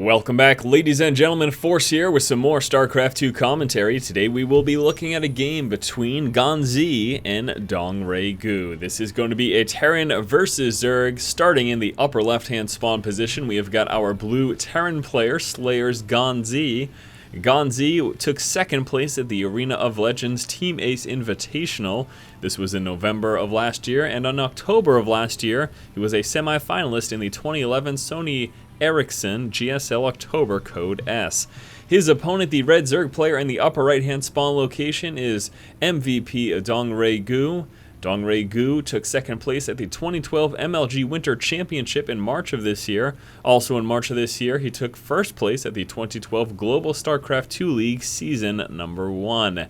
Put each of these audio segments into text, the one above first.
Welcome back, ladies and gentlemen. Force here with some more StarCraft 2 commentary. Today we will be looking at a game between GanZi and DRG. This is going to be a Terran versus Zerg. Starting in the upper left-hand spawn position, we have got our blue Terran player, Slayers GanZi. GanZi took second place at the Arena of Legends Team Ace Invitational. This was in November of last year, and in October of last year, he was a semi-finalist in the 2011 Sony Ericsson GSL October Code S. His opponent, the red Zerg player in the upper right-hand spawn location, is MVP DRG. DRG took second place at the 2012 MLG Winter Championship in March of this year. Also in March of this year, he took first place at the 2012 Global StarCraft 2 League Season number 1.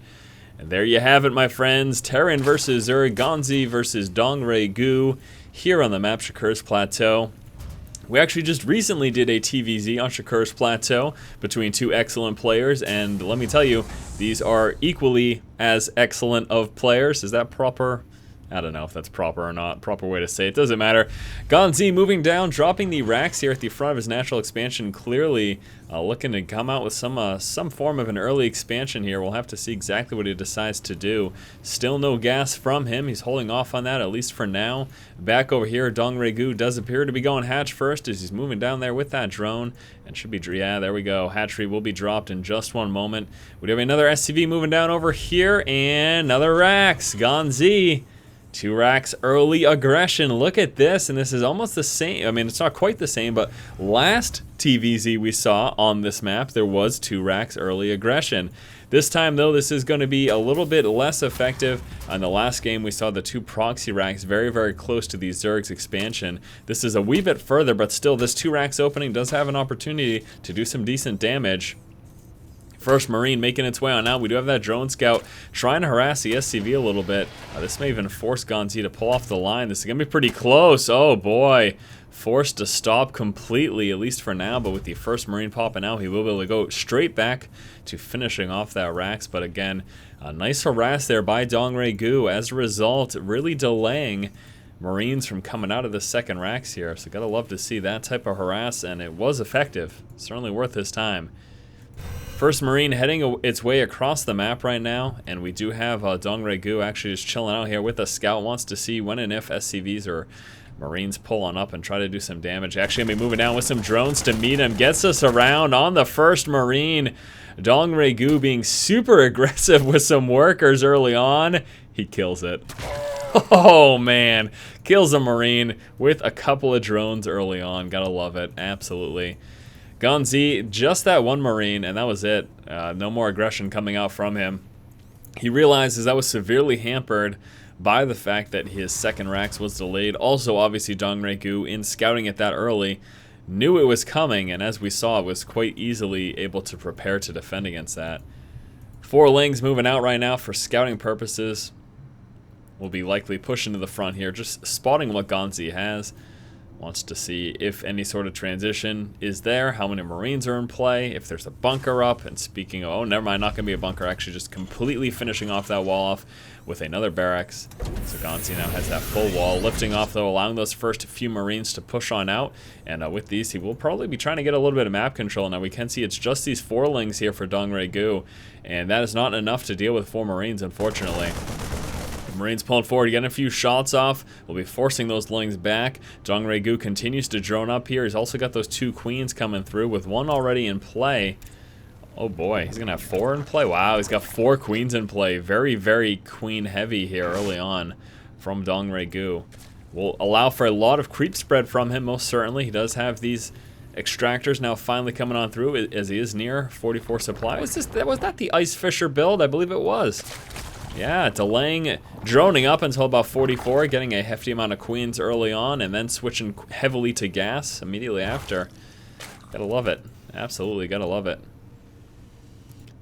And there you have it, my friends. Terran versus Zerg, GanZi versus DRG here on the map Shakur's Plateau. We actually just recently did a TVZ on Shakur's Plateau between two excellent players, and let me tell you, these are equally as excellent of players. Is that proper? I don't know if that's proper or not. Proper way to say it. Doesn't matter. GanZi moving down, dropping the racks here at the front of his natural expansion. Clearly looking to come out with some form of an early expansion here. We'll have to see exactly what he decides to do. Still no gas from him. He's holding off on that, at least for now. Back over here, DRG does appear to be going hatch first as he's moving down there with that drone. And should be, yeah, there we go. Hatchery will be dropped in just one moment. We have another SCV moving down over here, and another racks. GanZi. 2 racks early aggression. Look at this, and this is almost the same. I mean, it's not quite the same, but last TVZ we saw on this map, there was 2 racks early aggression. This time, though, this is going to be a little bit less effective. In the last game, we saw the 2 proxy racks very, very close to the Zerg's expansion. This is a wee bit further, but still, this 2 racks opening does have an opportunity to do some decent damage. First Marine making its way on out. We do have that drone scout trying to harass the SCV a little bit. This may even force GanZi to pull off the line. This is going to be pretty close. Oh boy. Forced to stop completely, at least for now. But with the first Marine popping out, he will be able to go straight back to finishing off that racks. But again, a nice harass there by DRG. As a result, really delaying Marines from coming out of the second racks here. So gotta love to see that type of harass, and it was effective. Certainly worth his time. First Marine heading its way across the map right now, and we do have DRG actually just chilling out here with a scout. Wants to see when and if SCVs or Marines pull on up and try to do some damage. Actually gonna be moving down with some drones to meet him. Gets us around on the first Marine. DRG being super aggressive with some workers early on. He kills it. Oh man, kills a Marine with a couple of drones early on. Gotta love it, absolutely. GanZi, just that 1 Marine, and that was it. No more aggression coming out from him. He realizes that was severely hampered by the fact that his second racks was delayed. Also, obviously, DRG, in scouting it that early, knew it was coming, and as we saw, was quite easily able to prepare to defend against that. 4 Lings moving out right now for scouting purposes. Will be likely pushing to the front here, just spotting what GanZi has. Wants to see if any sort of transition is there, how many Marines are in play, if there's a bunker up. And speaking of, oh, never mind, not going to be a bunker, actually just completely finishing off that wall off with another barracks. So GanZi now has that full wall, lifting off though, allowing those first few Marines to push on out. And with these, he will probably be trying to get a little bit of map control. Now we can see it's just these 4 Lings here for DRG, and that is not enough to deal with 4 Marines, unfortunately. Marines pulling forward, getting a few shots off. We'll be forcing those Lings back. DRG continues to drone up here. He's also got those 2 Queens coming through with 1 already in play. Oh boy, he's going to have 4 in play? Wow, he's got 4 Queens in play. Very, very Queen heavy here early on from DRG. Will allow for a lot of creep spread from him, most certainly. He does have these extractors now finally coming on through as he is near 44 supply. Was that the Ice Fisher build? I believe it was. Yeah, delaying, droning up until about 44, getting a hefty amount of Queens early on, and then switching heavily to gas immediately after. Gotta love it. Absolutely, gotta love it.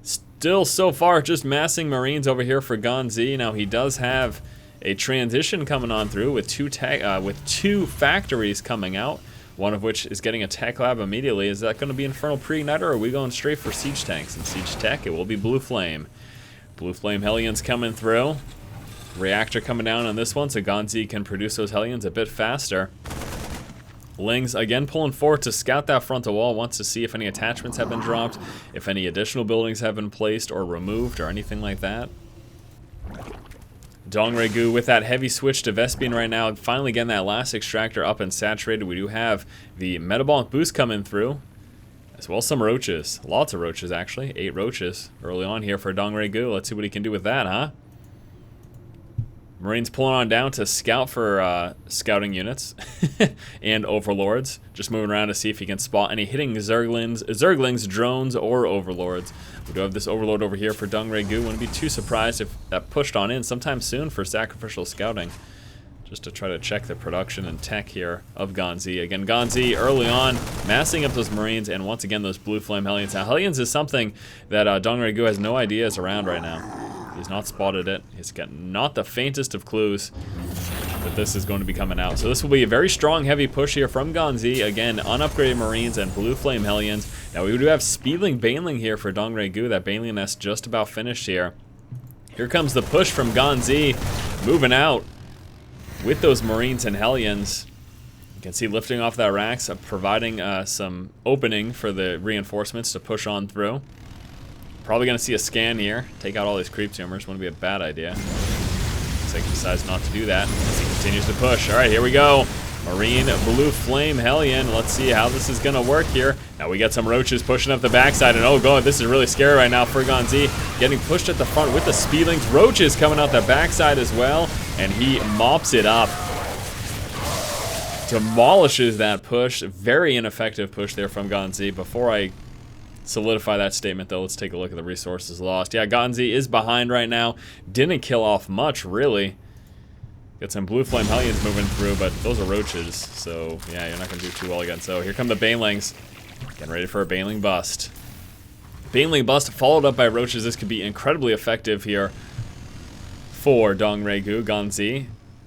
Still, so far, just massing Marines over here for GanZi. Now, he does have a transition coming on through with 2 factories coming out, one of which is getting a tech lab immediately. Is that going to be Infernal Pre-Igniter, or are we going straight for Siege Tanks? And Siege Tech, it will be Blue Flame. Blue Flame Hellions coming through. Reactor coming down on this one, so GanZi can produce those Hellions a bit faster. Lings again pulling forward to scout that frontal wall, wants to see if any attachments have been dropped, if any additional buildings have been placed or removed or anything like that. Dongregu with that heavy switch to Vespene right now, finally getting that last extractor up and saturated. We do have the metabolic boost coming through, as well as some roaches. Lots of roaches, actually. 8 roaches early on here for Dongregu. Let's see what he can do with that, huh? Marines pulling on down to scout for scouting units and overlords. Just moving around to see if he can spot any hitting zerglings, drones, or overlords. We do have this overlord over here for Dongregu. Wouldn't be too surprised if that pushed on in sometime soon for sacrificial scouting. Just to try to check the production and tech here of GanZi. Again, GanZi early on, massing up those Marines, and once again those blue flame Hellions. Now, Hellions is something that Dongregu has no idea is around right now. He's not spotted it. He's got not the faintest of clues that this is going to be coming out. So this will be a very strong, heavy push here from GanZi. Again, unupgraded Marines and blue flame Hellions. Now we do have Speedling Baneling here for Dongregu. That Baneling nest just about finished here. Here comes the push from GanZi, moving out with those Marines and Hellions. You can see lifting off that racks, providing some opening for the reinforcements to push on through. Probably going to see a scan here. Take out all these creep tumors. Wouldn't be a bad idea. Looks like he decides not to do that as he continues to push. All right, here we go. Marine Blue Flame Hellion. Let's see how this is going to work here. Now we got some roaches pushing up the backside. And oh, God, this is really scary right now for GanZi. Getting pushed at the front with the Speedlings. Roaches coming out the backside as well. And he mops it up. Demolishes that push. Very ineffective push there from GanZi. Before I solidify that statement, though, let's take a look at the resources lost. Yeah, GanZi is behind right now. Didn't kill off much, really. Got some blue flame Hellions moving through, but those are roaches, so yeah, you're not going to do too well again. So here come the Banelings. Getting ready for a Baneling bust. Baneling bust followed up by roaches. This could be incredibly effective here for Dongregu. GanZi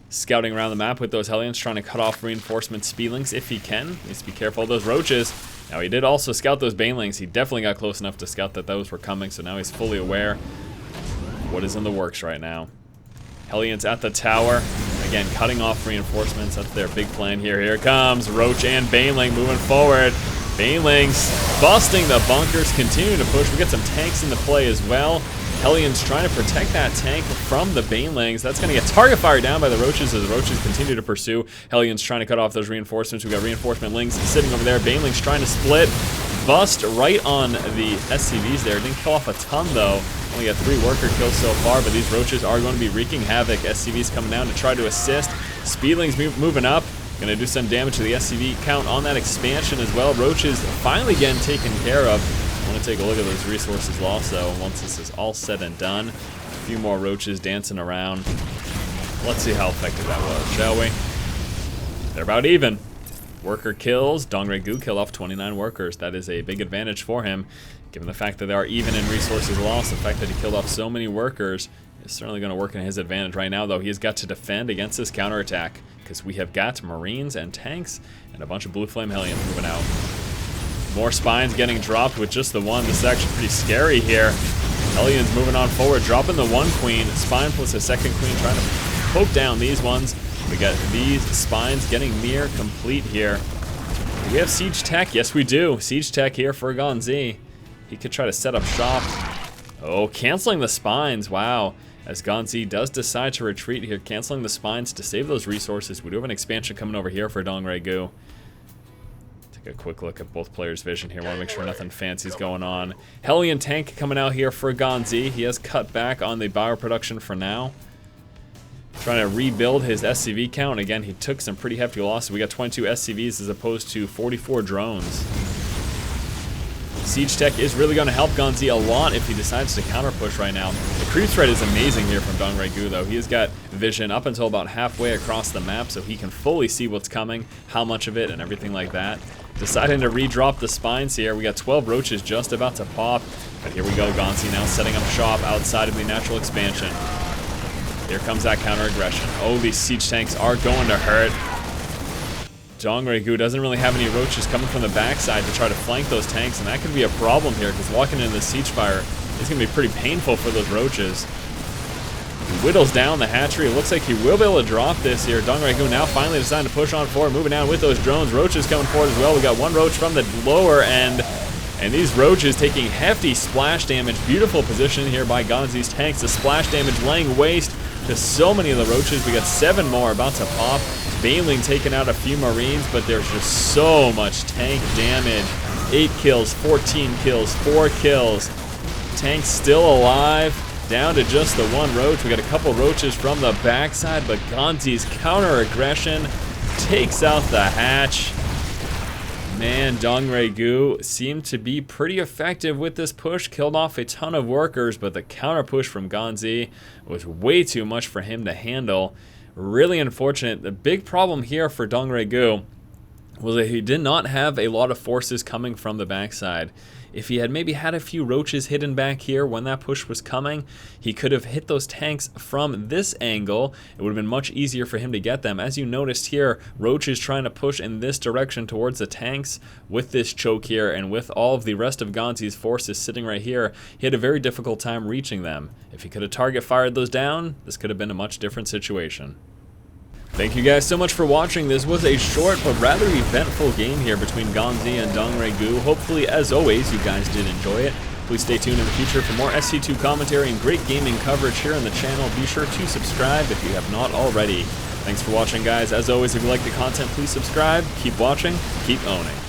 scouting around the map with those Hellions, trying to cut off reinforcement Speedlings if he can. Needs to be careful of those roaches. Now, he did also scout those Banelings. He definitely got close enough to scout that those were coming, so now he's fully aware of what is in the works right now. Hellions at the tower. Again, cutting off reinforcements. That's their big plan here. Here it comes. Roach and Baneling moving forward. Banelings busting the bunkers, continuing to push. We get some tanks into play as well. Hellions trying to protect that tank from the Banelings. That's going to get target fire down by the Roaches as the Roaches continue to pursue. Hellions trying to cut off those reinforcements. We got reinforcement Lings sitting over there. Banelings trying to split. Bust right on the SCVs there. Didn't kill off a ton though. Only got 3 worker kills so far, but these Roaches are going to be wreaking havoc. SCVs coming down to try to assist. Speedlings moving up. Going to do some damage to the SCV count on that expansion as well. Roaches finally getting taken care of. I want to take a look at those resources lost, though, once this is all said and done. A few more roaches dancing around. Let's see how effective that was, shall we? They're about even. Worker kills. Dongregu kill off 29 workers. That is a big advantage for him. Given the fact that they are even in resources lost, the fact that he killed off so many workers is certainly going to work in his advantage right now, though. He has got to defend against this counterattack, because we have got Marines and tanks and a bunch of Blue Flame Hellions moving out. More spines getting dropped with just the one. This is actually pretty scary here. Hellions moving on forward, dropping the 1 queen. Spine plus a 2nd queen, trying to poke down these ones. We got these spines getting near complete here. Do we have siege tech? Yes, we do. Siege tech here for GanZi. He could try to set up shop. Oh, canceling the spines. Wow. As GanZi does decide to retreat here, canceling the spines to save those resources. We do have an expansion coming over here for Dongregu. A quick look at both players' vision here. Want to make sure nothing fancy's going on. Hellion tank coming out here for GanZi. He has cut back on the bioproduction for now. Trying to rebuild his SCV count. Again, he took some pretty hefty losses. We got 22 SCVs as opposed to 44 drones. Siege tech is really going to help GanZi a lot if he decides to counter push right now. The creep threat is amazing here from Dongregu, though. He has got vision up until about halfway across the map, so he can fully see what's coming, how much of it, and everything like that. Deciding to redrop the spines here. We got 12 roaches just about to pop. But here we go, GanZi now setting up shop outside of the natural expansion. Here comes that counter aggression. Oh, these siege tanks are going to hurt. Dongregu doesn't really have any roaches coming from the backside to try to flank those tanks, and that could be a problem here because walking into the siege fire is going to be pretty painful for those roaches. Whittles down the hatchery. It looks like he will be able to drop this here. Dong Ragu now finally deciding to push on forward, moving down with those drones. Roaches coming forward as well. We got one roach from the lower end, and these roaches taking hefty splash damage. Beautiful position here by GanZi's tanks. The splash damage laying waste to so many of the roaches. We got 7 more about to pop. Baneling taking out a few Marines, but there's just so much tank damage. 8 kills, 14 kills, 4 kills. Tank's still alive. Down to just the one roach. We got a couple roaches from the backside, but GanZi's counter aggression takes out the hatch. Man, Dong Ragu seemed to be pretty effective with this push. Killed off a ton of workers, but the counter push from GanZi was way too much for him to handle. Really unfortunate. The big problem here for Dong Ragu was that he did not have a lot of forces coming from the backside. If he had maybe had a few roaches hidden back here when that push was coming, he could have hit those tanks from this angle. It would have been much easier for him to get them. As you noticed here, roaches trying to push in this direction towards the tanks with this choke here, and with all of the rest of GanZi's forces sitting right here, he had a very difficult time reaching them. If he could have target fired those down, this could have been a much different situation. Thank you guys so much for watching. This was a short but rather eventful game here between GanZi and Dong Ragu. Hopefully, as always, you guys did enjoy it. Please stay tuned in the future for more SC2 commentary and great gaming coverage here on the channel. Be sure to subscribe if you have not already. Thanks for watching, guys. As always, if you like the content, please subscribe. Keep watching, keep owning.